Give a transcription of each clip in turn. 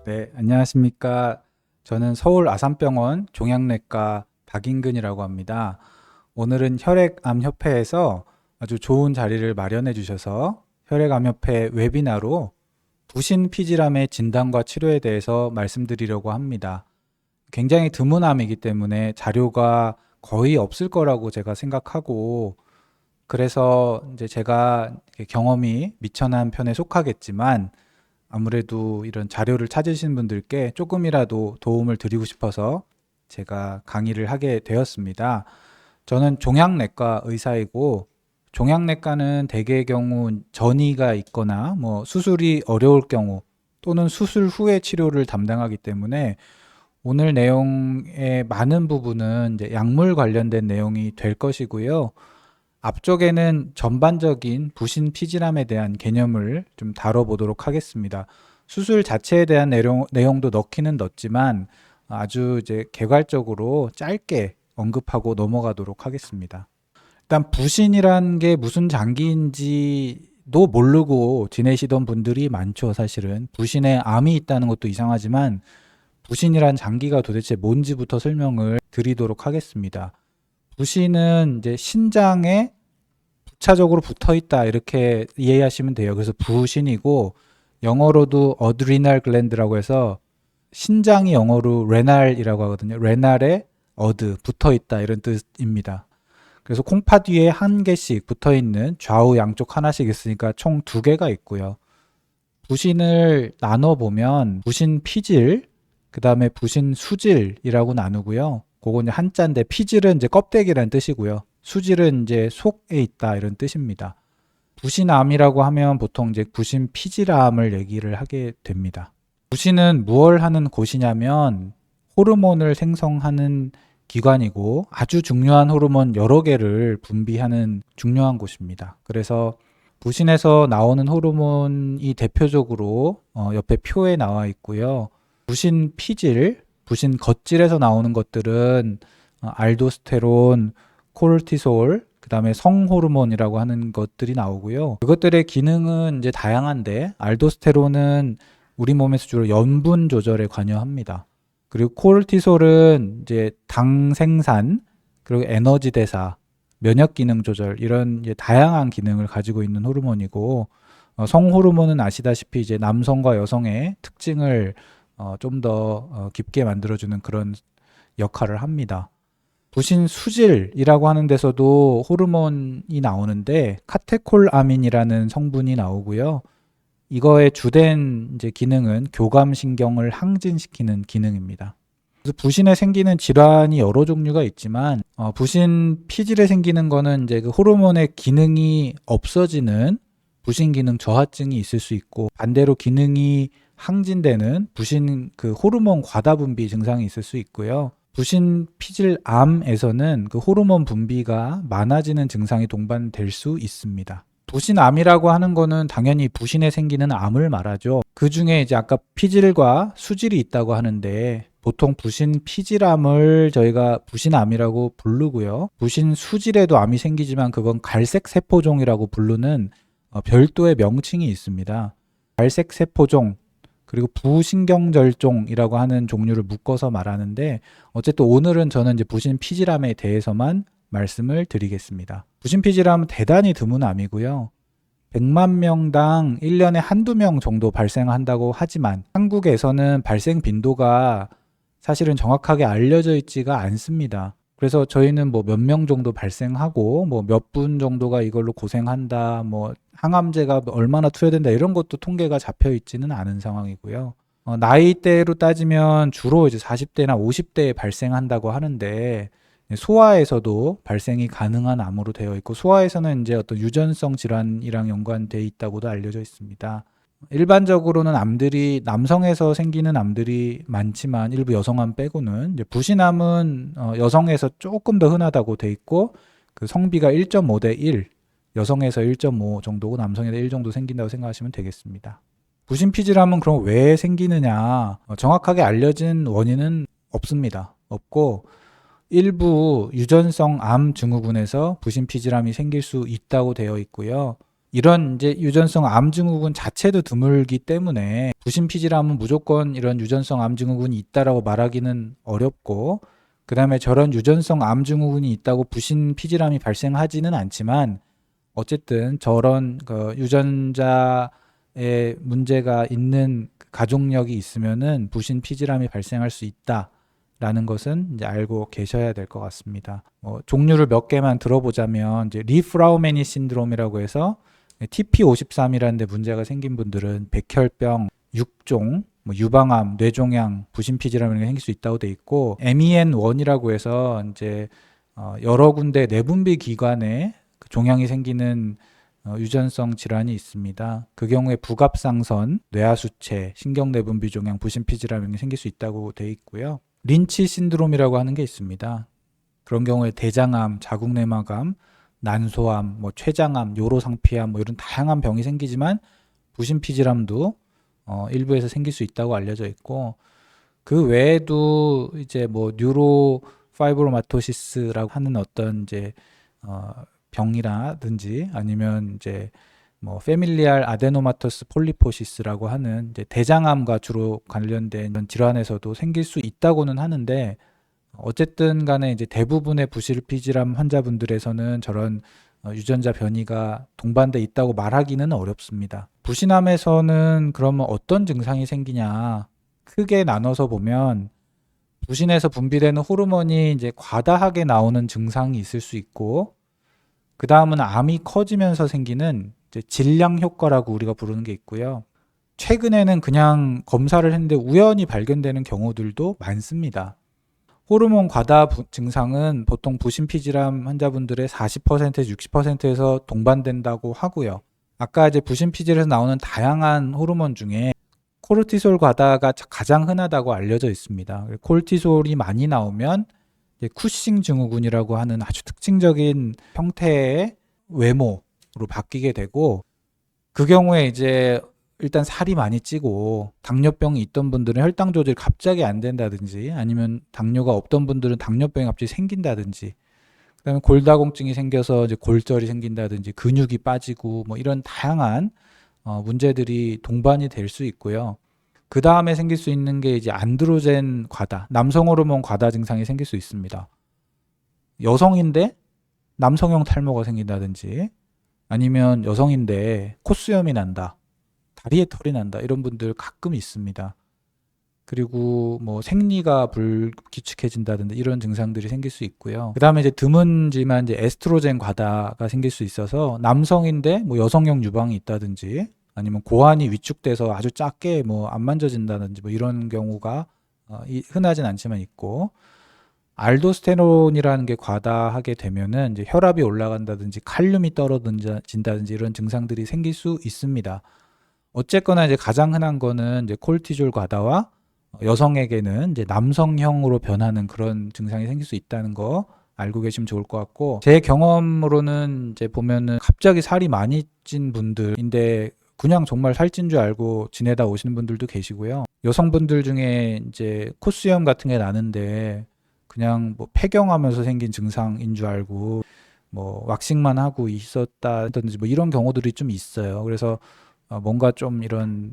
네, 안녕하십니까. 저는 서울 아산병원 종양내과 박인근이라고 합니다. 오늘은 혈액암협회에서 아주 좋은 자리를 마련해 주셔서 혈액암협회 웨비나로 부신 피질암의 진단과 치료에 대해서 말씀드리려고 합니다. 굉장히 드문 암이기 때문에 자료가 거의 없을 거라고 제가 생각하고, 그래서 이제 제가 경험이 미천한 편에 속하겠지만 아무래도 이런 자료를 찾으신 분들께 조금이라도 도움을 드리고 싶어서 제가 강의를 하게 되었습니다. 저는 종양내과 의사이고, 종양내과는 대개의 경우 전이가 있거나 뭐 수술이 어려울 경우 또는 수술 후의 치료를 담당하기 때문에 오늘 내용의 많은 부분은 이제 약물 관련된 내용이 될 것이고요. 앞쪽에는 전반적인 부신 피질암에 대한 개념을 좀 다뤄보도록 하겠습니다. 수술 자체에 대한 내용도 넣기는 넣지만 아주 이제 개괄적으로 짧게 언급하고 넘어가도록 하겠습니다. 일단 부신이란 게 무슨 장기인지도 모르고 지내시던 분들이 많죠, 사실은. 부신에 암이 있다는 것도 이상하지만 부신이란 장기가 도대체 뭔지부터 설명을 드리도록 하겠습니다. 부신은 이제 신장에 부차적으로 붙어 있다 이렇게 이해하시면 돼요. 그래서 부신이고 영어로도 어드리날 글랜드라고 해서 신장이 영어로 레날이라고 하거든요. 레날에 어드 붙어 있다 이런 뜻입니다. 그래서 콩팥 위에 한 개씩 붙어 있는 좌우 양쪽 하나씩 있으니까 총 두 개가 있고요. 부신을 나눠 보면 부신 피질, 그 다음에 부신 수질이라고 나누고요. 그건 한자인데 피질은 이제 껍데기라는 뜻이고요. 수질은 이제 속에 있다 이런 뜻입니다. 부신암이라고 하면 보통 이제 부신 피질암을 얘기를 하게 됩니다. 부신은 무엇을 하는 곳이냐면 호르몬을 생성하는 기관이고 아주 중요한 호르몬 여러 개를 분비하는 중요한 곳입니다. 그래서 부신에서 나오는 호르몬이 대표적으로 옆에 표에 나와 있고요. 부신 피질, 부신 겉질에서 나오는 것들은 알도스테론, 코르티솔, 그 다음에 성호르몬이라고 하는 것들이 나오고요. 그것들의 기능은 이제 다양한데, 알도스테론은 우리 몸에서 주로 염분 조절에 관여합니다. 그리고 코르티솔은 이제 당 생산, 그리고 에너지 대사, 면역 기능 조절, 이런 이제 다양한 기능을 가지고 있는 호르몬이고, 성호르몬은 아시다시피 이제 남성과 여성의 특징을 좀 더 깊게 만들어주는 그런 역할을 합니다. 부신 수질이라고 하는 데서도 호르몬이 나오는데 카테콜아민이라는 성분이 나오고요. 이거의 주된 이제 기능은 교감신경을 항진시키는 기능입니다. 그래서 부신에 생기는 질환이 여러 종류가 있지만 부신 피질에 생기는 거는 이제 그 호르몬의 기능이 없어지는 부신 기능 저하증이 있을 수 있고, 반대로 기능이 항진되는 부신 그 호르몬 과다 분비 증상이 있을 수 있고요. 부신 피질암에서는 그 호르몬 분비가 많아지는 증상이 동반될 수 있습니다. 부신암이라고 하는 거는 당연히 부신에 생기는 암을 말하죠. 그 중에 이제 아까 피질과 수질이 있다고 하는데 보통 부신 피질암을 저희가 부신암이라고 부르고요. 부신 수질에도 암이 생기지만 그건 갈색 세포종이라고 부르는 별도의 명칭이 있습니다. 갈색 세포종, 그리고 부신경절종이라고 하는 종류를 묶어서 말하는데, 어쨌든 오늘은 저는 이제 부신 피질암에 대해서만 말씀을 드리겠습니다. 부신 피질암은 대단히 드문 암이고요. 100만 명당 1년에 한두 명 정도 발생한다고 하지만 한국에서는 발생 빈도가 사실은 정확하게 알려져 있지가 않습니다. 그래서 저희는 뭐 몇 명 정도 발생하고 뭐 몇 분 정도가 이걸로 고생한다, 뭐 항암제가 얼마나 투여된다 이런 것도 통계가 잡혀 있지는 않은 상황이고요. 나이대로 따지면 주로 이제 40대나 50대에 발생한다고 하는데 소아에서도 발생이 가능한 암으로 되어 있고, 소아에서는 이제 어떤 유전성 질환이랑 연관돼 있다고도 알려져 있습니다. 일반적으로는 암들이 남성에서 생기는 암들이 많지만 일부 여성암 빼고는 이제 부신암은 여성에서 조금 더 흔하다고 돼 있고, 그 성비가 1.5대 1, 여성에서 1.5 정도고 남성에서 1 정도 생긴다고 생각하시면 되겠습니다. 부신 피질암은 그럼 왜 생기느냐? 정확하게 알려진 원인은 없습니다. 없고 일부 유전성 암 증후군에서 부신 피질암이 생길 수 있다고 되어 있고요. 이런 이제 유전성 암 증후군 자체도 드물기 때문에 부신 피질암은 무조건 이런 유전성 암 증후군이 있다라고 말하기는 어렵고, 그 다음에 저런 유전성 암 증후군이 있다고 부신 피질암이 발생하지는 않지만, 어쨌든 저런 그 유전자에 문제가 있는 가족력이 있으면은 부신 피질암이 발생할 수 있다라는 것은 이제 알고 계셔야 될 것 같습니다. 종류를 몇 개만 들어보자면 이제 리프라우메니 신드롬이라고 해서 TP53이라는 데 문제가 생긴 분들은 백혈병, 육종, 유방암, 뇌종양, 부신 피질암 이런 게 생길 수 있다고 돼 있고, MEN1이라고 해서 이제 여러 군데 내분비 기관에 종양이 생기는 유전성 질환이 있습니다. 그 경우에 부갑상선, 뇌하수체, 신경내분비 종양, 부신피질암 이런 게 생길 수 있다고 돼 있고요. 린치 신드롬이라고 하는 게 있습니다. 그런 경우에 대장암, 자궁내막암, 난소암, 췌장암, 요로상피암 이런 다양한 병이 생기지만 부신피질암도 일부에서 생길 수 있다고 알려져 있고, 그 외에도 이제 뉴로 파이브로마토시스라고 하는 어떤 이제 병이라든지 아니면 이제 페밀리알 아데노마토스 폴리포시스라고 하는 이제 대장암과 주로 관련된 질환에서도 생길 수 있다고는 하는데, 어쨌든 간에 이제 대부분의 부실피질암 환자분들에서는 저런 유전자 변이가 동반돼 있다고 말하기는 어렵습니다. 부신암에서는 그러면 어떤 증상이 생기냐? 크게 나눠서 보면 부신에서 분비되는 호르몬이 이제 과다하게 나오는 증상이 있을 수 있고, 그 다음은 암이 커지면서 생기는 이제 질량 효과라고 우리가 부르는 게 있고요. 최근에는 그냥 검사를 했는데 우연히 발견되는 경우들도 많습니다. 호르몬 과다 증상은 보통 부신피질암 환자분들의 40%에서 60%에서 동반된다고 하고요. 아까 이제 부신피질에서 나오는 다양한 호르몬 중에 코르티솔 과다가 가장 흔하다고 알려져 있습니다. 코르티솔이 많이 나오면 쿠싱 증후군이라고 하는 아주 특징적인 형태의 외모로 바뀌게 되고, 그 경우에 이제 일단 살이 많이 찌고, 당뇨병이 있던 분들은 혈당 조절이 갑자기 안 된다든지, 아니면 당뇨가 없던 분들은 당뇨병이 갑자기 생긴다든지, 그다음에 골다공증이 생겨서 이제 골절이 생긴다든지, 근육이 빠지고 이런 다양한 문제들이 동반이 될 수 있고요. 그 다음에 생길 수 있는 게 이제 안드로젠 과다, 남성 호르몬 과다 증상이 생길 수 있습니다. 여성인데 남성형 탈모가 생긴다든지, 아니면 여성인데 콧수염이 난다, 다리에 털이 난다, 이런 분들 가끔 있습니다. 그리고 생리가 불규칙해진다든지 이런 증상들이 생길 수 있고요. 그 다음에 이제 드문지만 이제 에스트로겐 과다가 생길 수 있어서 남성인데 여성형 유방이 있다든지, 아니면 고환이 위축돼서 아주 작게 안 만져진다든지 이런 경우가 흔하진 않지만 있고, 알도스테론이라는 게 과다하게 되면은 이제 혈압이 올라간다든지 칼륨이 떨어진다든지 이런 증상들이 생길 수 있습니다. 어쨌거나 이제 가장 흔한 거는 이제 콜티졸 과다와 여성에게는 이제 남성형으로 변하는 그런 증상이 생길 수 있다는 거 알고 계시면 좋을 것 같고, 제 경험으로는 이제 보면은 갑자기 살이 많이 찐 분들인데 그냥 정말 살찐 줄 알고 지내다 오시는 분들도 계시고요. 여성분들 중에 이제 콧수염 같은 게 나는데 그냥 폐경하면서 생긴 증상인 줄 알고 왁싱만 하고 있었다든지 이런 경우들이 좀 있어요. 그래서 뭔가 좀 이런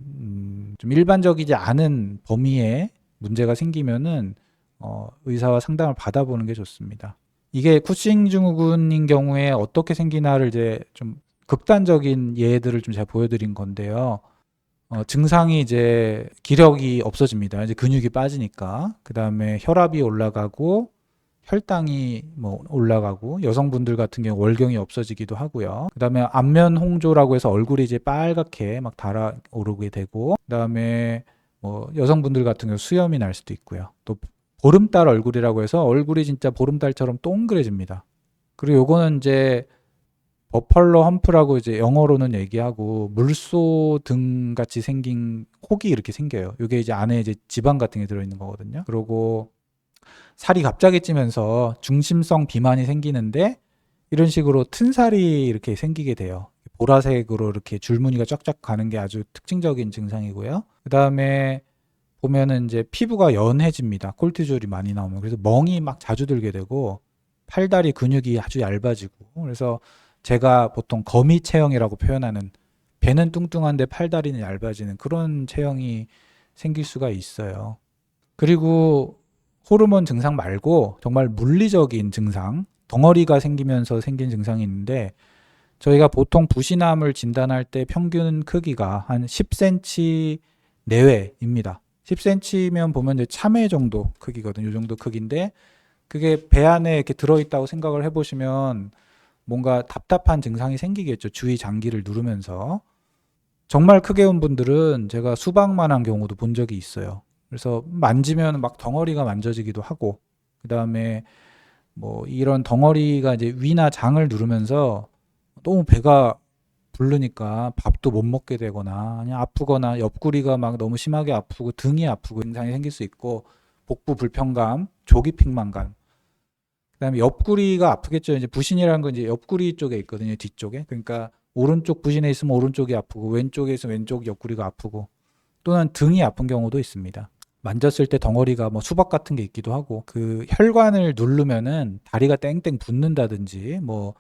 좀 일반적이지 않은 범위에 문제가 생기면은 의사와 상담을 받아보는 게 좋습니다. 이게 쿠싱 증후군인 경우에 어떻게 생기나를 이제 좀 극단적인 예들을 좀 제가 보여드린 건데요. 증상이 이제 기력이 없어집니다. 이제 근육이 빠지니까. 그 다음에 혈압이 올라가고, 혈당이 올라가고, 여성분들 같은 경우 월경이 없어지기도 하고요. 그 다음에 안면 홍조라고 해서 얼굴이 이제 빨갛게 막 달아오르게 되고, 그 다음에 여성분들 같은 경우 수염이 날 수도 있고요. 또 보름달 얼굴이라고 해서 얼굴이 진짜 보름달처럼 동그래집니다. 그리고 요거는 이제 버펄러 험프라고 이제 영어로는 얘기하고, 물소 등 같이 생긴 혹이 이렇게 생겨요. 이게 이제 안에 이제 지방 같은 게 들어있는 거거든요. 그리고 살이 갑자기 찌면서 중심성 비만이 생기는데, 이런 식으로 튼살이 이렇게 생기게 돼요. 보라색으로 이렇게 줄무늬가 쫙쫙 가는 게 아주 특징적인 증상이고요. 그 다음에 보면은 이제 피부가 연해집니다. 콜티졸이 많이 나오면. 그래서 멍이 막 자주 들게 되고, 팔다리 근육이 아주 얇아지고, 그래서 제가 보통 거미 체형이라고 표현하는 배는 뚱뚱한데 팔다리는 얇아지는 그런 체형이 생길 수가 있어요. 그리고 호르몬 증상 말고 정말 물리적인 증상, 덩어리가 생기면서 생긴 증상이 있는데 저희가 보통 부신암을 진단할 때 평균 크기가 한 10cm 내외입니다. 10cm면 보면 이제 참외 정도 크기거든요. 이 정도 크기인데 그게 배 안에 이렇게 들어있다고 생각을 해보시면 뭔가 답답한 증상이 생기겠죠. 주위 장기를 누르면서. 정말 크게 온 분들은 제가 수박만한 경우도 본 적이 있어요. 그래서 만지면 막 덩어리가 만져지기도 하고, 그 다음에 뭐 이런 덩어리가 이제 위나 장을 누르면서 너무 배가 부르니까 밥도 못 먹게 되거나, 아니면 아프거나 옆구리가 막 너무 심하게 아프고 등이 아프고 증상이 생길 수 있고, 복부 불편감, 조기 픽만감. 그다음에 옆구리가 아프겠죠. 이제 부신이라는 건 이제 옆구리 쪽에 있거든요. 뒤쪽에. 그러니까 오른쪽 부신에 있으면 오른쪽이 아프고 왼쪽에 있으면 왼쪽 옆구리가 아프고 또는 등이 아픈 경우도 있습니다. 만졌을 때 덩어리가 뭐 수박 같은 게 있기도 하고 그 혈관을 누르면은 다리가 땡땡 붓는다든지 뭐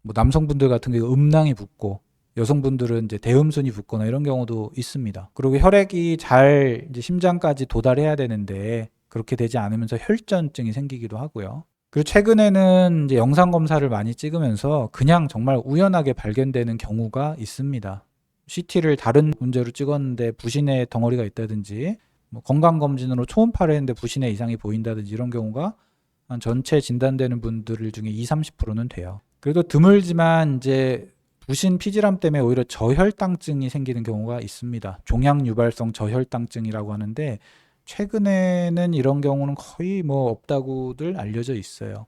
남성분들 같은 경우 음낭이 붓고 여성분들은 이제 대음순이 붓거나 이런 경우도 있습니다. 그리고 혈액이 잘 이제 심장까지 도달해야 되는데 그렇게 되지 않으면서 혈전증이 생기기도 하고요. 그리고 최근에는 이제 영상 검사를 많이 찍으면서 그냥 정말 우연하게 발견되는 경우가 있습니다. CT를 다른 문제로 찍었는데 부신에 덩어리가 있다든지 뭐 건강검진으로 초음파를 했는데 부신에 이상이 보인다든지 이런 경우가 한 전체 진단되는 분들 중에 20-30%는 돼요. 그래도 드물지만 이제 부신 피질암 때문에 오히려 저혈당증이 생기는 경우가 있습니다. 종양유발성 저혈당증이라고 하는데 최근에는 이런 경우는 거의 뭐 없다고들 알려져 있어요.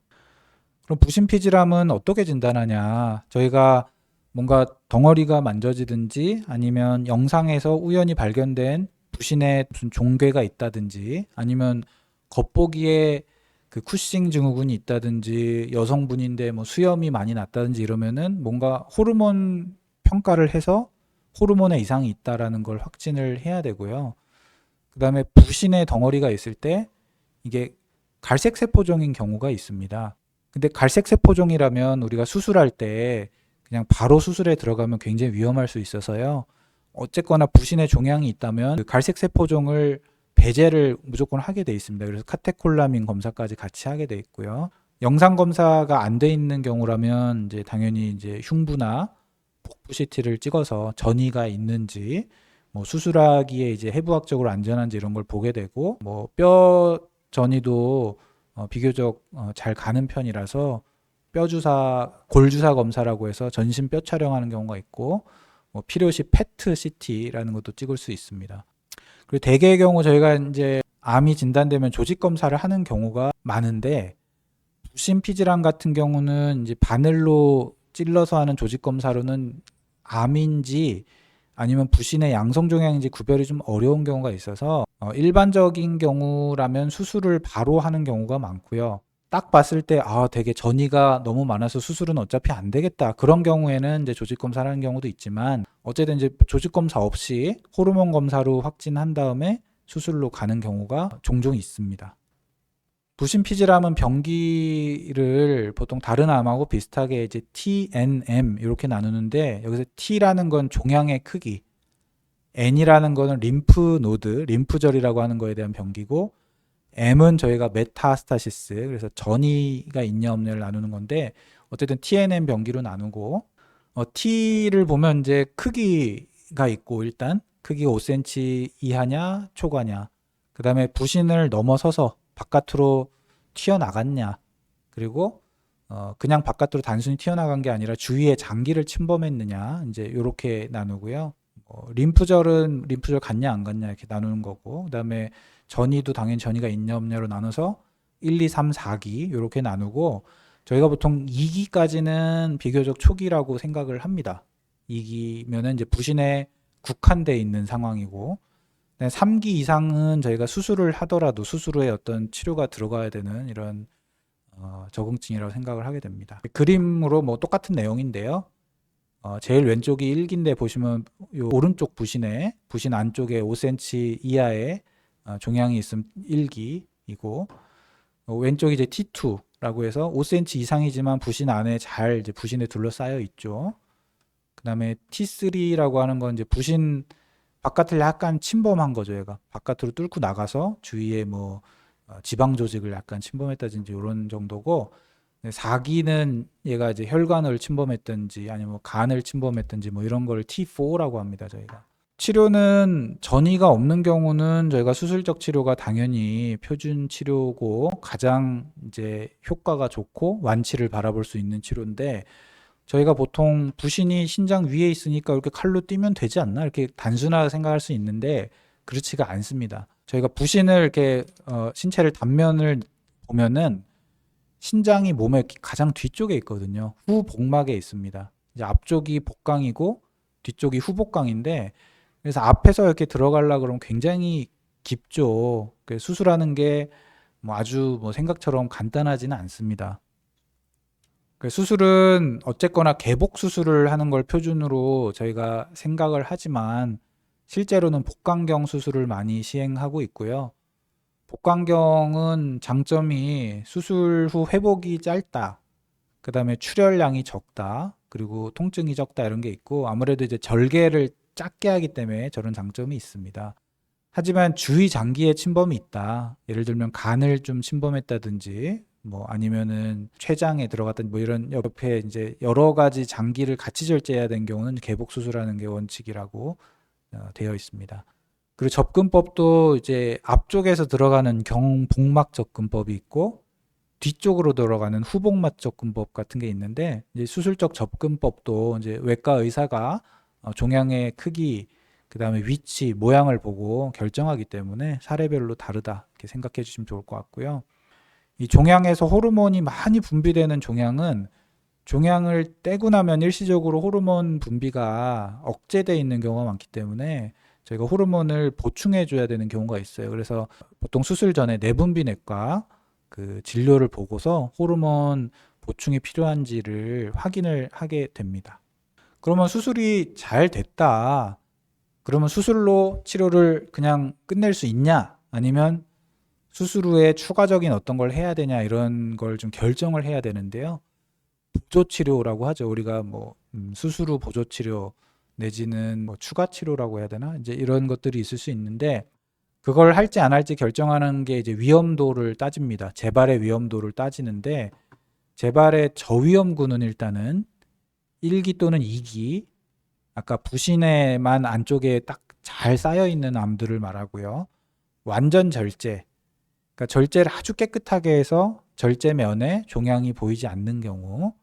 그럼 부신 피질암은 어떻게 진단하냐? 저희가 뭔가 덩어리가 만져지든지 아니면 영상에서 우연히 발견된 부신에 무슨 종괴가 있다든지 아니면 겉보기에 그 쿠싱 증후군이 있다든지 여성분인데 뭐 수염이 많이 났다든지 이러면은 뭔가 호르몬 평가를 해서 호르몬에 이상이 있다라는 걸 확진을 해야 되고요. 그다음에 부신의 덩어리가 있을 때 이게 갈색 세포종인 경우가 있습니다. 근데 갈색 세포종이라면 우리가 수술할 때 그냥 바로 수술에 들어가면 굉장히 위험할 수 있어서요. 어쨌거나 부신에 종양이 있다면 그 갈색 세포종을 배제를 무조건 하게 돼 있습니다. 그래서 카테콜라민 검사까지 같이 하게 돼 있고요. 영상 검사가 안 돼 있는 경우라면 이제 당연히 이제 흉부나 복부 CT를 찍어서 전이가 있는지 뭐 수술하기에 이제 해부학적으로 안전한지 이런 걸 보게 되고 뭐 뼈 전이도 비교적 잘 가는 편이라서 뼈 주사, 골 주사 검사라고 해서 전신 뼈 촬영하는 경우가 있고 뭐 필요시 페트 CT라는 것도 찍을 수 있습니다. 그리고 대개의 경우 저희가 이제 암이 진단되면 조직 검사를 하는 경우가 많은데 부신 피질암 같은 경우는 이제 바늘로 찔러서 하는 조직 검사로는 암인지 아니면 부신의 양성종양인지 구별이 좀 어려운 경우가 있어서 일반적인 경우라면 수술을 바로 하는 경우가 많고요. 딱 봤을 때 되게 전이가 너무 많아서 수술은 어차피 안 되겠다. 그런 경우에는 이제 조직 검사를 하는 경우도 있지만 어쨌든 이제 조직 검사 없이 호르몬 검사로 확진한 다음에 수술로 가는 경우가 종종 있습니다. 부신 피질암은 병기를 보통 다른 암하고 비슷하게 이제 TNM 이렇게 나누는데 여기서 T라는 건 종양의 크기, N이라는 거는 림프 노드, 림프절이라고 하는 거에 대한 병기고 M은 저희가 메타스타시스, 그래서 전이가 있냐 없냐를 나누는 건데 어쨌든 TNM 병기로 나누고 T를 보면 이제 크기가 있고 일단 크기가 5cm 이하냐 초과냐 그 다음에 부신을 넘어서서 바깥으로 튀어나갔냐 그리고 그냥 바깥으로 단순히 튀어나간 게 아니라 주위에 장기를 침범했느냐 이제 이렇게 나누고요. 림프절은 림프절 갔냐 안 갔냐 이렇게 나누는 거고 그다음에 전이도 당연히 전이가 있냐 없냐로 나눠서 1, 2, 3, 4기 이렇게 나누고 저희가 보통 2기까지는 비교적 초기라고 생각을 합니다. 2기면은 이제 부신에 국한돼 있는 상황이고 3기 이상은 저희가 수술을 하더라도 수술 후에 어떤 치료가 들어가야 되는 이런 적응증이라고 생각을 하게 됩니다. 그림으로 뭐 똑같은 내용인데요. 제일 왼쪽이 1기인데 보시면 요 오른쪽 부신에 부신 안쪽에 5cm 이하의 종양이 있으면 1기이고 왼쪽이 이제 T2 라고 해서 5cm 이상이지만 부신 안에 잘 이제 부신에 둘러싸여 있죠. 그 다음에 T3라고 하는 건 이제 부신 바깥을 약간 침범한 거죠. 얘가 바깥으로 뚫고 나가서 주위에 뭐 지방 조직을 약간 침범했다든지 이런 정도고, 4기는 얘가 이제 혈관을 침범했든지 아니면 뭐 간을 침범했든지 뭐 이런 걸 T4라고 합니다. 저희가 치료는 전이가 없는 경우는 저희가 수술적 치료가 당연히 표준 치료고 가장 이제 효과가 좋고 완치를 바라볼 수 있는 치료인데, 저희가 보통 부신이 신장 위에 있으니까 이렇게 칼로 뛰면 되지 않나 이렇게 단순하게 생각할 수 있는데 그렇지가 않습니다. 저희가 부신을 이렇게 신체를 단면을 보면은 신장이 몸의 가장 뒤쪽에 있거든요. 후복막에 있습니다. 이제 앞쪽이 복강이고 뒤쪽이 후복강인데, 그래서 앞에서 이렇게 들어가려 그러면 굉장히 깊죠. 수술하는 게 뭐 아주 뭐 생각처럼 간단하지는 않습니다. 수술은 어쨌거나 개복 수술을 하는 걸 표준으로 저희가 생각을 하지만 실제로는 복강경 수술을 많이 시행하고 있고요. 복강경은 장점이 수술 후 회복이 짧다, 그 다음에 출혈량이 적다, 그리고 통증이 적다 이런 게 있고, 아무래도 이제 절개를 작게 하기 때문에 저런 장점이 있습니다. 하지만 주위 장기에 침범이 있다. 예를 들면 간을 좀 침범했다든지 뭐 아니면은 췌장에 들어갔던 뭐 이런 옆에 이제 여러 가지 장기를 같이 절제해야 되는 경우는 개복 수술하는 게 원칙이라고 되어 있습니다. 그리고 접근법도 이제 앞쪽에서 들어가는 경복막 접근법이 있고 뒤쪽으로 들어가는 후복막 접근법 같은 게 있는데, 이제 수술적 접근법도 이제 외과 의사가 종양의 크기, 그 다음에 위치, 모양을 보고 결정하기 때문에 사례별로 다르다 이렇게 생각해 주시면 좋을 것 같고요. 이 종양에서 호르몬이 많이 분비되는 종양은 종양을 떼고 나면 일시적으로 호르몬 분비가 억제되어 있는 경우가 많기 때문에 저희가 호르몬을 보충해 줘야 되는 경우가 있어요. 그래서 보통 수술 전에 내분비내과 그 진료를 보고서 호르몬 보충이 필요한지를 확인을 하게 됩니다. 그러면 수술이 잘 됐다, 그러면 수술로 치료를 그냥 끝낼 수 있냐, 아니면 수술 후에 추가적인 어떤 걸 해야 되냐, 이런 걸 좀 결정을 해야 되는데요. 보조치료라고 하죠. 우리가 뭐 수술 후 보조치료 내지는 뭐 추가 치료라고 해야 되나, 이제 이런 것들이 있을 수 있는데, 그걸 할지 안 할지 결정하는 게 이제 위험도를 따집니다. 재발의 위험도를 따지는데, 재발의 저위험군은 일단은 1기 또는 2기, 아까 부신에만 안쪽에 딱 잘 쌓여 있는 암들을 말하고요. 완전 절제, 그러니까 절제를 아주 깨끗하게 해서 절제면에 종양이 보이지 않는 경우,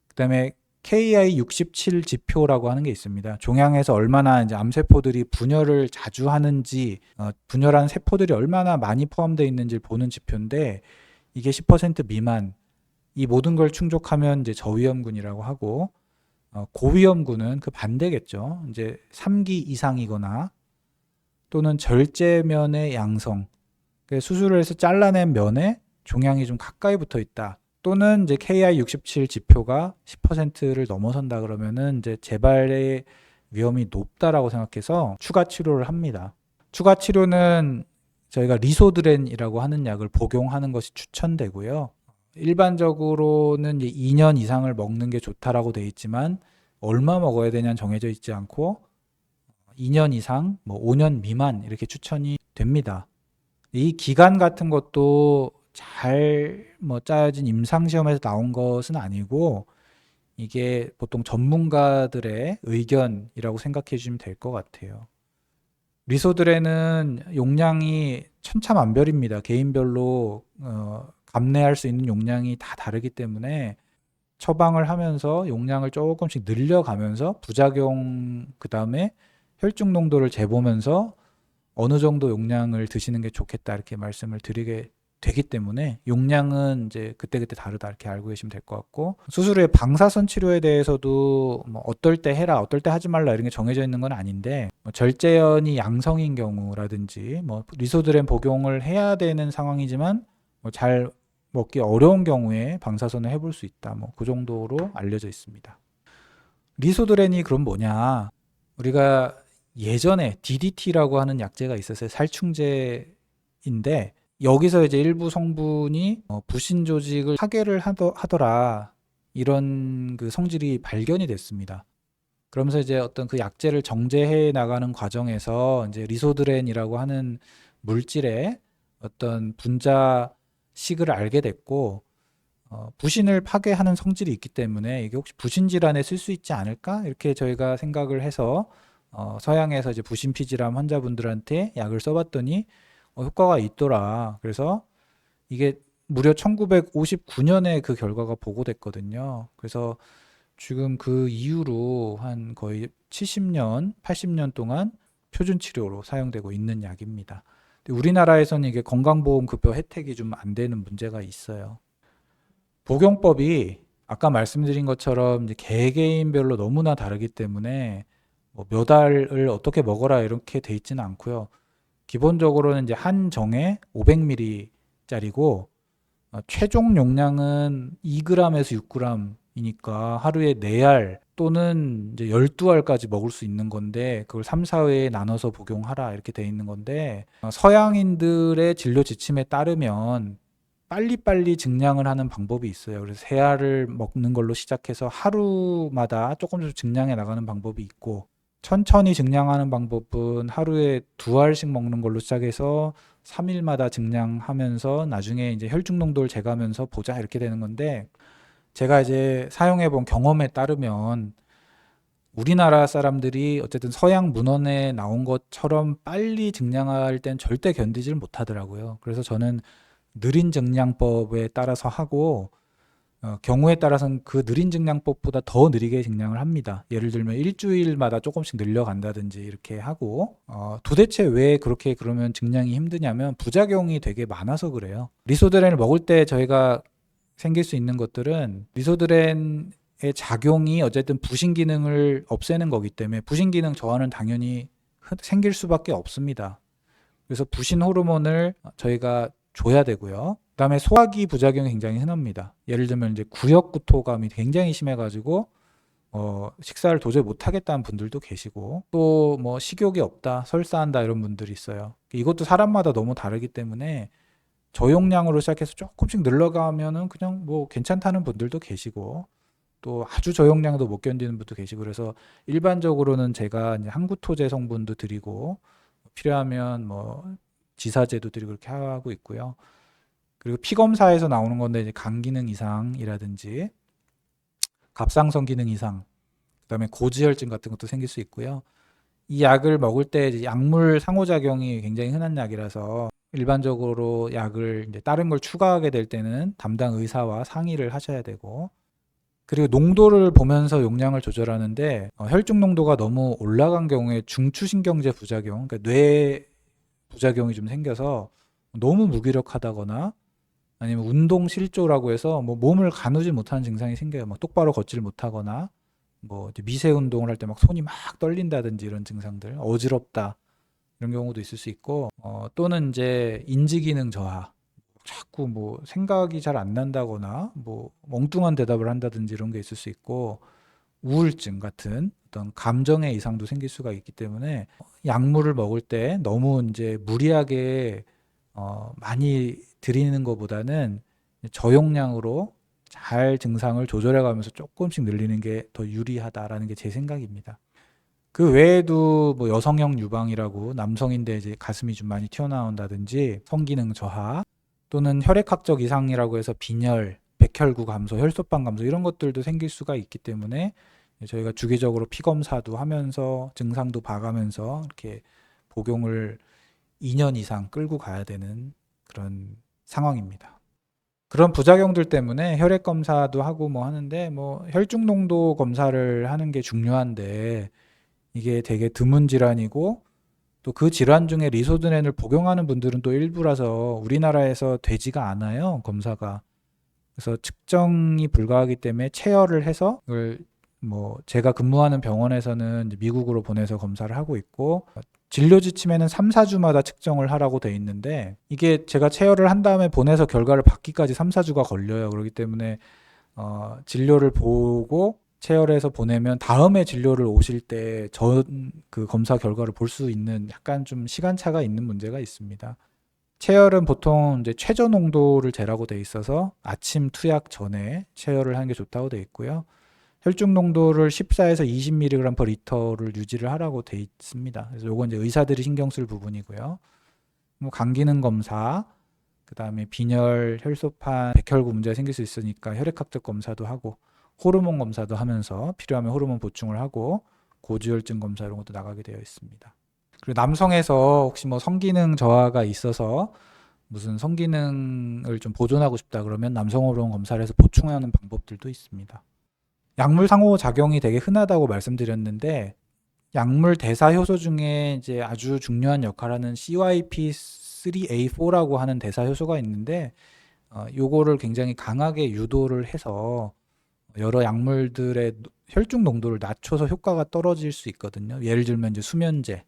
그다음에 KI67 지표라고 하는 게 있습니다. 종양에서 얼마나 이제 암세포들이 분열을 자주 하는지, 분열한 세포들이 얼마나 많이 포함되어 있는지를 보는 지표인데, 이게 10% 미만, 이 모든 걸 충족하면 이제 저위험군이라고 하고, 고위험군은 그 반대겠죠. 이제 3기 이상이거나 또는 절제면의 양성, 수술을 해서 잘라낸 면에 종양이 좀 가까이 붙어 있다, 또는 이제 KI67 지표가 10%를 넘어선다 그러면은 이제 재발의 위험이 높다라고 생각해서 추가 치료를 합니다. 추가 치료는 저희가 리소드렌이라고 하는 약을 복용하는 것이 추천되고요. 일반적으로는 이제 2년 이상을 먹는 게 좋다라고 돼 있지만 얼마 먹어야 되냐는 정해져 있지 않고 2년 이상, 뭐 5년 미만 이렇게 추천이 됩니다. 이 기간 같은 것도 잘 뭐 짜여진 임상시험에서 나온 것은 아니고, 이게 보통 전문가들의 의견이라고 생각해 주시면 될 것 같아요. 리소드렌은 용량이 천차만별입니다. 개인별로 감내할 수 있는 용량이 다 다르기 때문에 처방을 하면서 용량을 조금씩 늘려가면서 부작용, 그 다음에 혈중 농도를 재보면서 어느 정도 용량을 드시는 게 좋겠다 이렇게 말씀을 드리게 되기 때문에, 용량은 이제 그때그때 다르다 이렇게 알고 계시면 될 것 같고, 수술 후에 방사선 치료에 대해서도 뭐 어떨 때 해라 어떨 때 하지 말라 이런 게 정해져 있는 건 아닌데, 뭐 절제연이 양성인 경우라든지 뭐 리소드렌 복용을 해야 되는 상황이지만 뭐 잘 먹기 어려운 경우에 방사선을 해볼 수 있다, 뭐 그 정도로 알려져 있습니다. 리소드렌이 그럼 뭐냐, 우리가 예전에 DDT라고 하는 약제가 있었어요. 살충제인데 여기서 이제 일부 성분이 부신 조직을 파괴를 하더라. 이런 그 성질이 발견이 됐습니다. 그러면서 이제 어떤 그 약제를 정제해 나가는 과정에서 이제 리소드렌이라고 하는 물질의 어떤 분자 식을 알게 됐고, 부신을 파괴하는 성질이 있기 때문에 이게 혹시 부신 질환에 쓸 수 있지 않을까? 이렇게 저희가 생각을 해서 서양에서 이제 부신 피질암 환자분들한테 약을 써봤더니 효과가 있더라. 그래서 이게 무려 1959년에 그 결과가 보고됐거든요. 그래서 지금 그 이후로 한 거의 70년, 80년 동안 표준 치료로 사용되고 있는 약입니다. 근데 우리나라에서는 이게 건강보험급여 혜택이 좀 안 되는 문제가 있어요. 복용법이 아까 말씀드린 것처럼 이제 개개인별로 너무나 다르기 때문에 뭐몇 알을 어떻게 먹어라 이렇게 돼 있지는 않고요. 기본적으로는 이제 한 정에 500ml짜리고 최종 용량은 2g에서 6g이니까 하루에 4알 또는 이제 12알까지 먹을 수 있는 건데 그걸 3, 4회에 나눠서 복용하라 이렇게 돼 있는 건데 서양인들의 진료 지침에 따르면 빨리빨리 증량을 하는 방법이 있어요. 그래서 3알을 먹는 걸로 시작해서 하루마다 조금씩 증량해 나가는 방법이 있고 천천히 증량하는 방법은 하루에 2알씩 먹는 걸로 시작해서 3일마다 증량하면서 나중에 이제 혈중 농도를 재가면서 보자 이렇게 되는 건데 제가 이제 사용해 본 경험에 따르면 우리나라 사람들이 어쨌든 서양 문헌에 나온 것처럼 빨리 증량할 땐 절대 견디질 못하더라고요. 그래서 저는 느린 증량법에 따라서 하고 경우에 따라서는 그 느린 증량법보다 더 느리게 증량을 합니다. 예를 들면 일주일마다 조금씩 늘려간다든지 이렇게 하고 도대체 왜 그렇게 그러면 증량이 힘드냐면 부작용이 되게 많아서 그래요. 리소드렌을 먹을 때 저희가 생길 수 있는 것들은 리소드렌의 작용이 어쨌든 부신 기능을 없애는 거기 때문에 부신 기능 저하는 당연히 생길 수밖에 없습니다. 그래서 부신 호르몬을 저희가 줘야 되고요. 그다음에 소화기 부작용이 굉장히 흔합니다. 예를 들면 이제 구역구토감이 굉장히 심해가지고 식사를 도저히 못하겠다는 분들도 계시고 또 뭐 식욕이 없다, 설사한다 이런 분들이 있어요. 이것도 사람마다 너무 다르기 때문에 저용량으로 시작해서 조금씩 늘러가면은 그냥 뭐 괜찮다는 분들도 계시고 또 아주 저용량도 못 견디는 분도 계시고 그래서 일반적으로는 제가 이제 항구토제 성분도 드리고 필요하면 뭐 지사제도 드리고 그렇게 하고 있고요. 그리고 피검사에서 나오는 건데 이제 간 기능 이상이라든지 갑상선 기능 이상, 그다음에 고지혈증 같은 것도 생길 수 있고요. 이 약을 먹을 때 이제 약물 상호작용이 굉장히 흔한 약이라서 일반적으로 약을 이제 다른 걸 추가하게 될 때는 담당 의사와 상의를 하셔야 되고 그리고 농도를 보면서 용량을 조절하는데 혈중 농도가 너무 올라간 경우에 중추신경제 부작용, 그러니까 뇌 부작용이 좀 생겨서 너무 무기력하다거나 아니면 운동 실조라고 해서 뭐 몸을 가누지 못하는 증상이 생겨요. 막 똑바로 걷질 못하거나 뭐 이제 미세 운동을 할 때 막 손이 막 떨린다든지 이런 증상들, 어지럽다 이런 경우도 있을 수 있고 또는 이제 인지 기능 저하, 자꾸 뭐 생각이 잘 안 난다거나 뭐 엉뚱한 대답을 한다든지 이런 게 있을 수 있고 우울증 같은 어떤 감정의 이상도 생길 수가 있기 때문에 약물을 먹을 때 너무 이제 무리하게 많이 드리는 것보다는 저용량으로 잘 증상을 조절해 가면서 조금씩 늘리는 게 더 유리하다라는 게 제 생각입니다. 그 외에도 뭐 여성형 유방이라고 남성인데 이제 가슴이 좀 많이 튀어나온다든지 성기능 저하 또는 혈액학적 이상이라고 해서 빈혈, 백혈구 감소, 혈소판 감소 이런 것들도 생길 수가 있기 때문에 저희가 주기적으로 피검사도 하면서 증상도 봐가면서 이렇게 복용을 2년 이상 끌고 가야 되는 그런 상황입니다. 그런 부작용들 때문에 혈액 검사도 하고 뭐 하는데 뭐 혈중 농도 검사를 하는 게 중요한데 이게 되게 드문 질환이고 또 그 질환 중에 리소드렌을 복용하는 분들은 또 일부라서 우리나라에서 되지가 않아요, 검사가. 그래서 측정이 불가하기 때문에 체열을 해서 그걸 뭐 제가 근무하는 병원에서는 이제 미국으로 보내서 검사를 하고 있고 진료 지침에는 3, 4주마다 측정을 하라고 돼 있는데 이게 제가 체열을 한 다음에 보내서 결과를 받기까지 3, 4주가 걸려요. 그렇기 때문에 진료를 보고 체열해서 보내면 다음에 진료를 오실 때 전 그 검사 결과를 볼 수 있는 약간 좀 시간차가 있는 문제가 있습니다. 체열은 보통 이제 최저 농도를 재라고 돼 있어서 아침 투약 전에 체열을 하는 게 좋다고 돼 있고요. 혈중 농도를 14에서 20mg per 리터를 유지를 하라고 돼 있습니다. 그래서 요건 이제 의사들이 신경 쓸 부분이고요. 뭐 간 기능 검사, 그다음에 빈혈, 혈소판, 백혈구 문제가 생길 수 있으니까 혈액학적 검사도 하고 호르몬 검사도 하면서 필요하면 호르몬 보충을 하고 고지혈증 검사 이런 것도 나가게 되어 있습니다. 그리고 남성에서 혹시 뭐 성기능 저하가 있어서 무슨 성기능을 좀 보존하고 싶다 그러면 남성 호르몬 검사를 해서 보충하는 방법들도 있습니다. 약물 상호작용이 되게 흔하다고 말씀드렸는데 약물 대사 효소 중에 이제 아주 중요한 역할을 하는 CYP3A4라고 하는 대사 효소가 있는데 요거를 굉장히 강하게 유도를 해서 여러 약물들의 혈중 농도를 낮춰서 효과가 떨어질 수 있거든요. 예를 들면 이제 수면제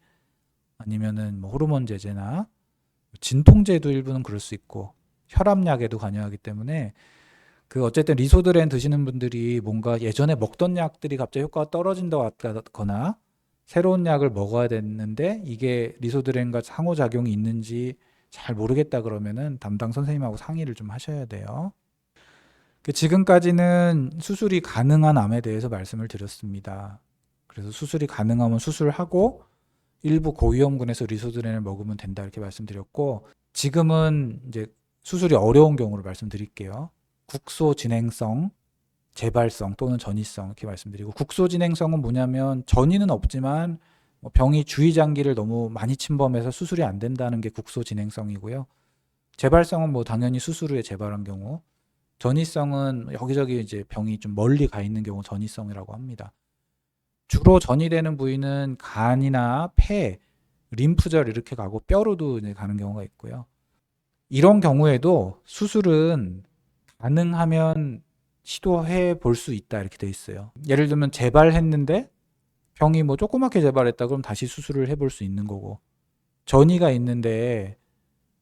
아니면은 뭐 호르몬 제제나 진통제도 일부는 그럴 수 있고 혈압약에도 관여하기 때문에 그 어쨌든 리소드렌 드시는 분들이 뭔가 예전에 먹던 약들이 갑자기 효과가 떨어진다고 같거나 새로운 약을 먹어야 됐는데 이게 리소드렌과 상호작용이 있는지 잘 모르겠다 그러면은 담당 선생님하고 상의를 좀 하셔야 돼요. 지금까지는 수술이 가능한 암에 대해서 말씀을 드렸습니다. 그래서 수술이 가능하면 수술하고 일부 고위험군에서 리소드렌을 먹으면 된다 이렇게 말씀드렸고 지금은 이제 수술이 어려운 경우를 말씀드릴게요. 국소 진행성, 재발성 또는 전이성 이렇게 말씀드리고 국소 진행성은 뭐냐면 전이는 없지만 병이 주위 장기를 너무 많이 침범해서 수술이 안 된다는 게 국소 진행성이고요. 재발성은 뭐 당연히 수술 후에 재발한 경우, 전이성은 여기저기 이제 병이 좀 멀리 가 있는 경우 전이성이라고 합니다. 주로 전이되는 부위는 간이나 폐, 림프절 이렇게 가고 뼈로도 이제 가는 경우가 있고요. 이런 경우에도 수술은 가능하면 시도해 볼 수 있다 이렇게 돼 있어요. 예를 들면 재발했는데 병이 뭐 조그맣게 재발했다 그럼 다시 수술을 해볼 수 있는 거고 전이가 있는데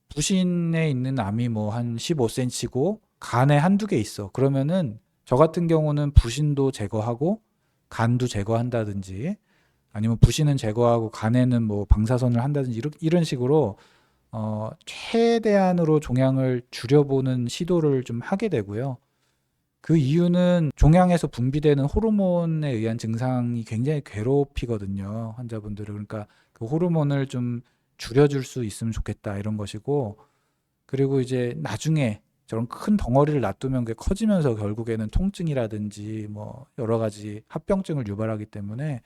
부신에 있는 암이 뭐 한 15cm고 간에 한두 개 있어. 그러면은 저 같은 경우는 부신도 제거하고 간도 제거한다든지 아니면 부신은 제거하고 간에는 뭐 방사선을 한다든지 이런 식으로 최대한으로 종양을 줄여보는 시도를 좀 하게 되고요. 그 이유는 종양에서 분비되는 호르몬에 의한 증상이 굉장히 괴롭히거든요. 환자분들은. 그러니까 그 호르몬을 좀 줄여줄 수 있으면 좋겠다 이런 것이고 그리고 이제 나중에 저런 큰 덩어리를 놔두면 그게 커지면서 결국에는 통증이라든지 뭐 여러 가지 합병증을 유발하기 때문에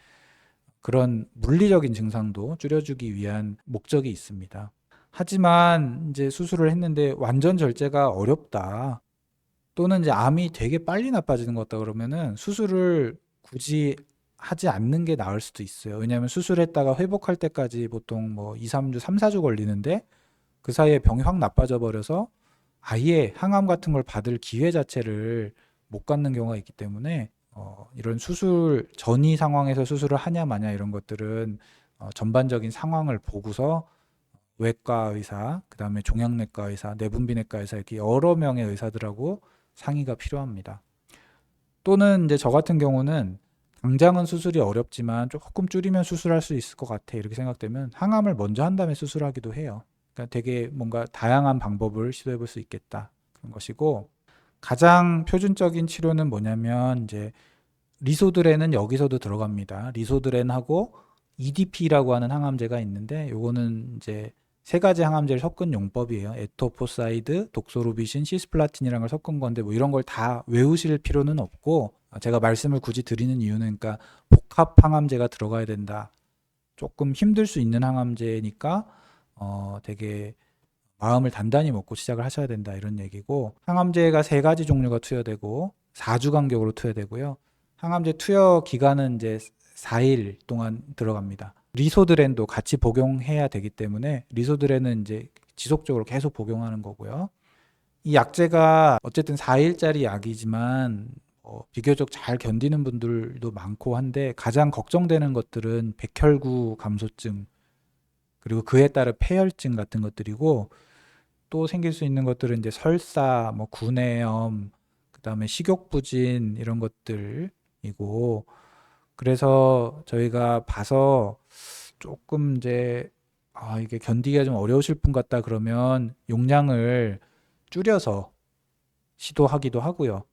그런 물리적인 증상도 줄여주기 위한 목적이 있습니다. 하지만 이제 수술을 했는데 완전 절제가 어렵다. 또는 이제 암이 되게 빨리 나빠지는 것 같다 그러면은 수술을 굳이 하지 않는 게 나을 수도 있어요. 왜냐하면 수술했다가 회복할 때까지 보통 뭐 2, 3주, 3, 4주 걸리는데 그 사이에 병이 확 나빠져 버려서 아예 항암 같은 걸 받을 기회 자체를 못 갖는 경우가 있기 때문에 이런 수술 전이 상황에서 수술을 하냐 마냐 이런 것들은 전반적인 상황을 보고서 외과 의사, 그다음에 종양내과 의사, 내분비내과 의사 이렇게 여러 명의 의사들하고 상의가 필요합니다. 또는 이제 저 같은 경우는 당장은 수술이 어렵지만 조금 줄이면 수술할 수 있을 것 같아 이렇게 생각되면 항암을 먼저 한 다음에 수술하기도 해요. 그러니까 되게 뭔가 다양한 방법을 시도해 볼 수 있겠다 그런 것이고 가장 표준적인 치료는 뭐냐면 이제 리소드렌은 여기서도 들어갑니다. 리소드렌하고 EDP라고 하는 항암제가 있는데 요거는 이제 세 가지 항암제를 섞은 용법이에요. 에토포사이드, 독소루비신, 시스플라틴이라는 걸 섞은 건데 뭐 이런 걸 다 외우실 필요는 없고 제가 말씀을 굳이 드리는 이유는 그러니까 복합 항암제가 들어가야 된다. 조금 힘들 수 있는 항암제니까 되게 마음을 단단히 먹고 시작을 하셔야 된다 이런 얘기고 항암제가 세 가지 종류가 투여되고 4주 간격으로 투여되고요. 항암제 투여 기간은 이제 4일 동안 들어갑니다. 리소드렌도 같이 복용해야 되기 때문에 리소드렌은 이제 지속적으로 계속 복용하는 거고요. 이 약제가 어쨌든 4일짜리 약이지만 비교적 잘 견디는 분들도 많고 한데 가장 걱정되는 것들은 백혈구 감소증 그리고 그에 따른 폐혈증 같은 것들이고 또 생길 수 있는 것들은 이제 설사, 뭐 구내염, 그다음에 식욕부진 이런 것들이고 그래서 저희가 봐서 조금 이제 이게 견디기가 좀 어려우실 분 같다 그러면 용량을 줄여서 시도하기도 하고요.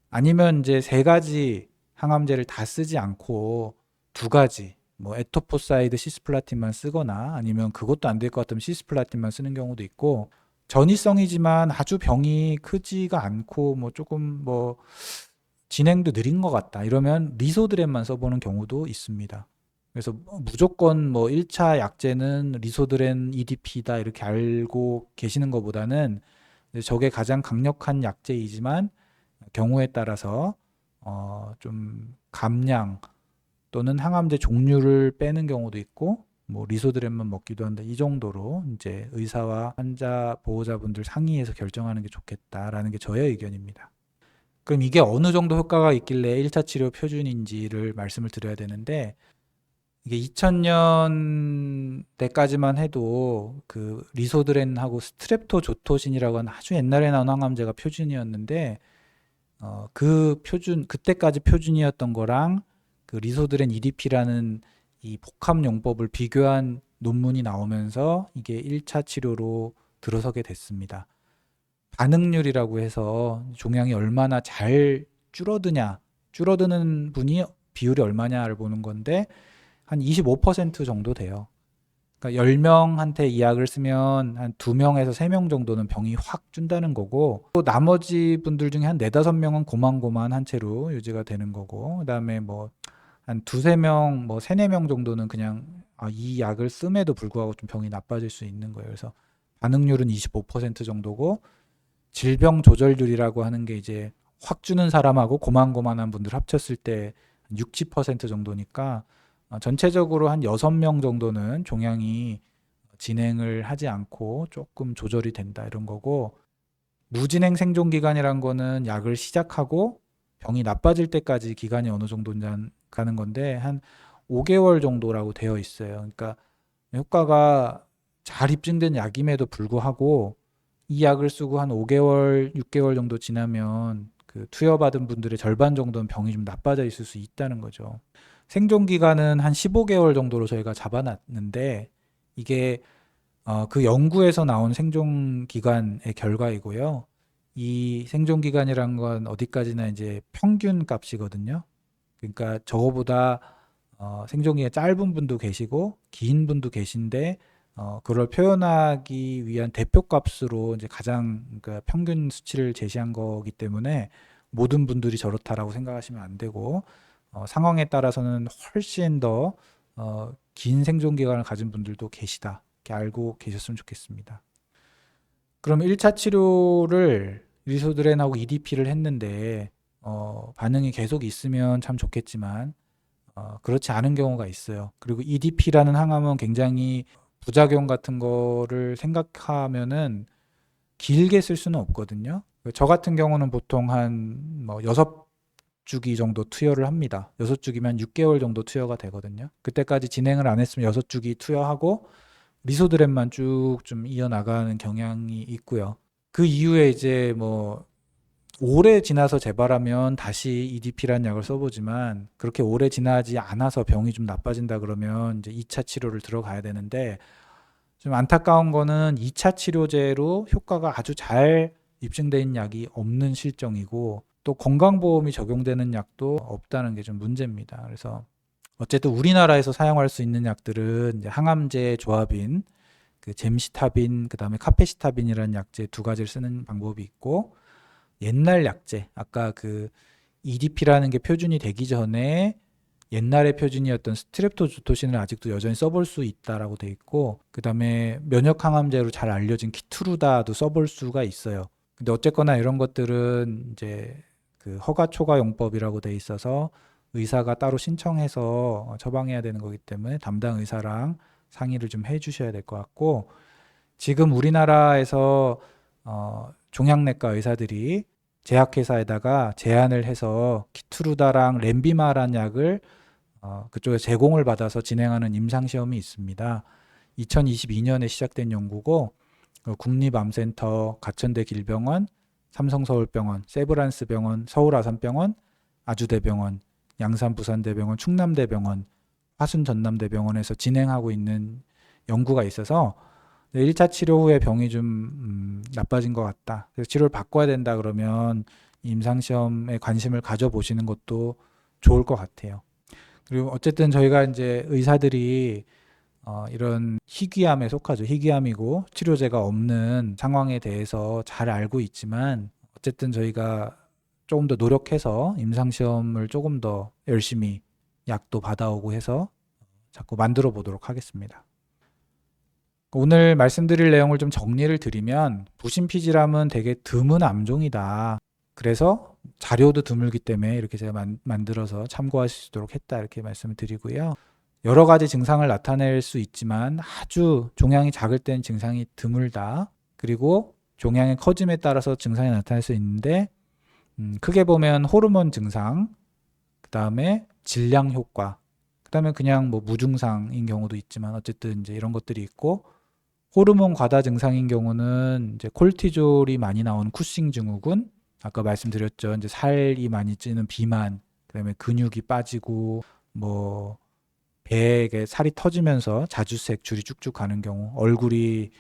아니면 이제 세 가지 항암제를 다 쓰지 않고 두 가지, 뭐 에토포사이드 시스플라틴만 쓰거나 아니면 그것도 안 될 것 같으면 시스플라틴만 쓰는 경우도 있고, 전이성이지만 아주 병이 크지가 않고 뭐 조금 뭐 진행도 느린 것 같다 이러면 리소드렌만 써보는 경우도 있습니다. 그래서 무조건 뭐 1차 약제는 리소드렌 EDP다 이렇게 알고 계시는 것보다는 저게 가장 강력한 약제이지만 경우에 따라서 좀 감량 또는 항암제 종류를 빼는 경우도 있고 뭐 리소드렌만 먹기도 한다. 이 정도로 이제 의사와 환자 보호자분들 상의해서 결정하는 게 좋겠다라는 게 저의 의견입니다. 그럼 이게 어느 정도 효과가 있길래 1차 치료 표준인지를 말씀을 드려야 되는데, 이게 2000년대까지만 해도 그 리소드렌하고 스트랩토조토신이라고 하는 아주 옛날에 나온 항암제가 표준이었는데, 그 표준, 그때까지 표준이었던 거랑 그 리소드렌 EDP라는 이 복합 용법을 비교한 논문이 나오면서 이게 1차 치료로 들어서게 됐습니다. 반응률이라고 해서 종양이 얼마나 잘 줄어드냐, 줄어드는 분이 비율이 얼마냐를 보는 건데 한 25% 정도 돼요. 그러니까 10명한테 이 약을 쓰면 한 2명에서 3명 정도는 병이 확 준다는 거고, 또 나머지 분들 중에 한 4-5명은 고만고만한 채로 유지가 되는 거고, 그다음에 뭐 한 2-3명, 뭐 3-4명 정도는 그냥 이 약을 씀에도 불구하고 좀 병이 나빠질 수 있는 거예요. 그래서 반응률은 25% 정도고, 질병 조절률이라고 하는 게 이제 확 주는 사람하고 고만고만한 분들 합쳤을 때 60% 정도니까 전체적으로 한 6명 정도는 종양이 진행을 하지 않고 조금 조절이 된다 이런 거고, 무진행 생존 기간이란 거는 약을 시작하고 병이 나빠질 때까지 기간이 어느 정도인지 가는 건데 한 5개월 정도라고 되어 있어요. 그러니까 효과가 잘 입증된 약임에도 불구하고 이 약을 쓰고 한 5개월, 6개월 정도 지나면 그 투여받은 분들의 절반 정도는 병이 좀 나빠져 있을 수 있다는 거죠. 생존 기간은 한 15개월 정도로 저희가 잡아놨는데, 이게 그 연구에서 나온 생존 기간의 결과이고요. 이 생존 기간이란 건 어디까지나 이제 평균 값이거든요. 그러니까 저거보다 생존 기간 짧은 분도 계시고 긴 분도 계신데, 그걸 표현하기 위한 대표값으로 이제 가장 그러니까 평균 수치를 제시한 거기 때문에 모든 분들이 저렇다라고 생각하시면 안 되고, 상황에 따라서는 훨씬 더 긴 생존 기간을 가진 분들도 계시다. 이렇게 알고 계셨으면 좋겠습니다. 그럼 1차 치료를 리소드렌하고 EDP를 했는데 반응이 계속 있으면 참 좋겠지만 그렇지 않은 경우가 있어요. 그리고 EDP라는 항암은 굉장히 부작용 같은 거를 생각하면은 길게 쓸 수는 없거든요. 저 같은 경우는 보통 한뭐 6주기 정도 투여를 합니다. 6주기면 6개월 정도 투여가 되거든요. 그때까지 진행을 안 했으면 6주기 투여하고 리소드렌만 쭉 좀 이어나가는 경향이 있고요. 그 이후에 이제 뭐 오래 지나서 재발하면 다시 EDP라는 약을 써보지만, 그렇게 오래 지나지 않아서 병이 좀 나빠진다 그러면 이제 2차 치료를 들어가야 되는데, 좀 안타까운 거는 2차 치료제로 효과가 아주 잘 입증된 약이 없는 실정이고, 또 건강보험이 적용되는 약도 없다는 게 좀 문제입니다. 그래서 어쨌든 우리나라에서 사용할 수 있는 약들은 이제 항암제 조합인 그 젬시타빈, 그다음에 카페시타빈이라는 약제 두 가지를 쓰는 방법이 있고, 옛날 약제, 아까 그 EDP라는 게 표준이 되기 전에 옛날의 표준이었던 스트랩토조토신을 아직도 여전히 써볼 수 있다라고 돼 있고, 그다음에 면역 항암제로 잘 알려진 키투루다도 써볼 수가 있어요. 근데 어쨌거나 이런 것들은 이제 그 허가 초과 용법이라고 돼 있어서 의사가 따로 신청해서 처방해야 되는 거기 때문에 담당 의사랑 상의를 좀 해주셔야 될 것 같고, 지금 우리나라에서 종양내과 의사들이 제약회사에다가 제안을 해서 키투루다랑 렌비마라는 약을 그쪽에 제공을 받아서 진행하는 임상시험이 있습니다. 2022년에 시작된 연구고, 국립암센터, 가천대 길병원, 삼성서울병원, 세브란스병원, 서울아산병원, 아주대병원, 양산부산대병원, 충남대병원, 화순전남대병원에서 진행하고 있는 연구가 있어서 1차 치료 후에 병이 좀 나빠진 것 같다. 그래서 치료를 바꿔야 된다 그러면 임상시험에 관심을 가져보시는 것도 좋을 것 같아요. 그리고 어쨌든 저희가 이제 의사들이 이런 희귀암에 속하죠. 희귀암이고 치료제가 없는 상황에 대해서 잘 알고 있지만 어쨌든 저희가 조금 더 노력해서 임상시험을 조금 더 열심히 약도 받아오고 해서 자꾸 만들어 보도록 하겠습니다. 오늘 말씀드릴 내용을 좀 정리를 드리면 부신피질암은 되게 드문 암종이다. 그래서 자료도 드물기 때문에 이렇게 제가 만들어서 참고하실 수 있도록 했다 이렇게 말씀을 드리고요. 여러 가지 증상을 나타낼 수 있지만 아주 종양이 작을 땐 증상이 드물다. 그리고 종양의 커짐에 따라서 증상이 나타날 수 있는데 크게 보면 호르몬 증상, 그 다음에 질량 효과, 그 다음에 그냥 뭐 무증상인 경우도 있지만 어쨌든 이제 이런 것들이 있고 호르몬 과다 증상인 경우는 이제 콜티졸이 많이 나오는 쿠싱 증후군, 아까 말씀드렸죠. 이제 살이 많이 찌는 비만, 그다음에 근육이 빠지고 뭐 배에 살이 터지면서 자주색 줄이 쭉쭉 가는 경우, 얼굴이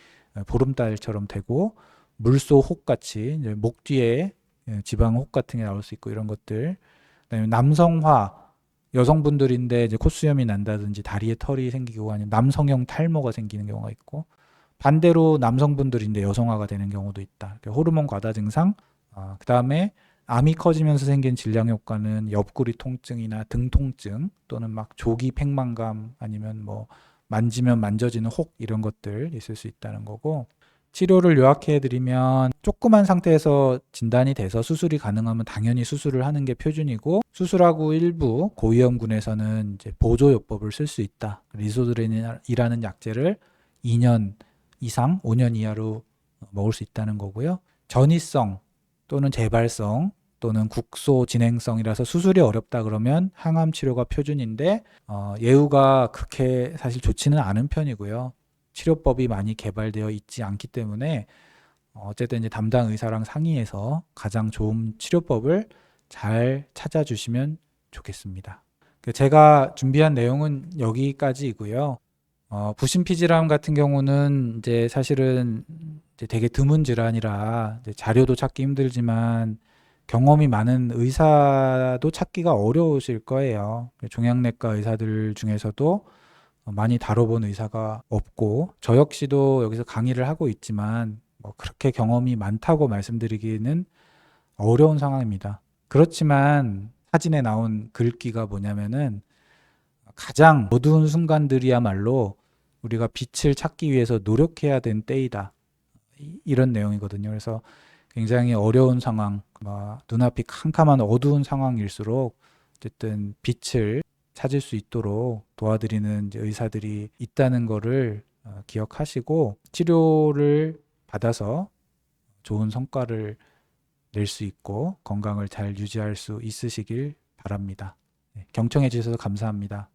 보름달처럼 되고 물소 혹 같이 이제 목 뒤에 지방 혹 같은 게 나올 수 있고 이런 것들. 그다음에 남성화 여성분들인데 이제 콧수염이 난다든지 다리에 털이 생기고 아니면 남성형 탈모가 생기는 경우가 있고 반대로 남성분들인데 여성화가 되는 경우도 있다. 호르몬 과다 증상, 그 다음에 암이 커지면서 생긴 질량 효과는 옆구리 통증이나 등 통증 또는 막 조기 팽만감 아니면 뭐 만지면 만져지는 혹 이런 것들 있을 수 있다는 거고 치료를 요약해 드리면 조그만 상태에서 진단이 돼서 수술이 가능하면 당연히 수술을 하는 게 표준이고 수술하고 일부 고위험군에서는 이제 보조요법을 쓸 수 있다. 리소드렌이라는 약제를 2년 이상 5년 이하로 먹을 수 있다는 거고요. 전이성 또는 재발성 또는 국소 진행성이라서 수술이 어렵다 그러면 항암 치료가 표준인데 예후가 그렇게 사실 좋지는 않은 편이고요. 치료법이 많이 개발되어 있지 않기 때문에 어쨌든 이제 담당 의사랑 상의해서 가장 좋은 치료법을 잘 찾아주시면 좋겠습니다. 제가 준비한 내용은 여기까지이고요. 부신피질암 같은 경우는 이제 사실은 이제 되게 드문 질환이라 이제 자료도 찾기 힘들지만 경험이 많은 의사도 찾기가 어려우실 거예요. 종양내과 의사들 중에서도 많이 다뤄본 의사가 없고 저 역시도 여기서 강의를 하고 있지만 뭐 그렇게 경험이 많다고 말씀드리기는 어려운 상황입니다. 그렇지만 사진에 나온 글귀가 뭐냐면은 가장 어두운 순간들이야말로 우리가 빛을 찾기 위해서 노력해야 된 때이다. 이런 내용이거든요. 그래서 굉장히 어려운 상황, 눈앞이 캄캄한 어두운 상황일수록 어쨌든 빛을 찾을 수 있도록 도와드리는 이제 의사들이 있다는 거를 기억하시고 치료를 받아서 좋은 성과를 낼 수 있고 건강을 잘 유지할 수 있으시길 바랍니다. 경청해 주셔서 감사합니다.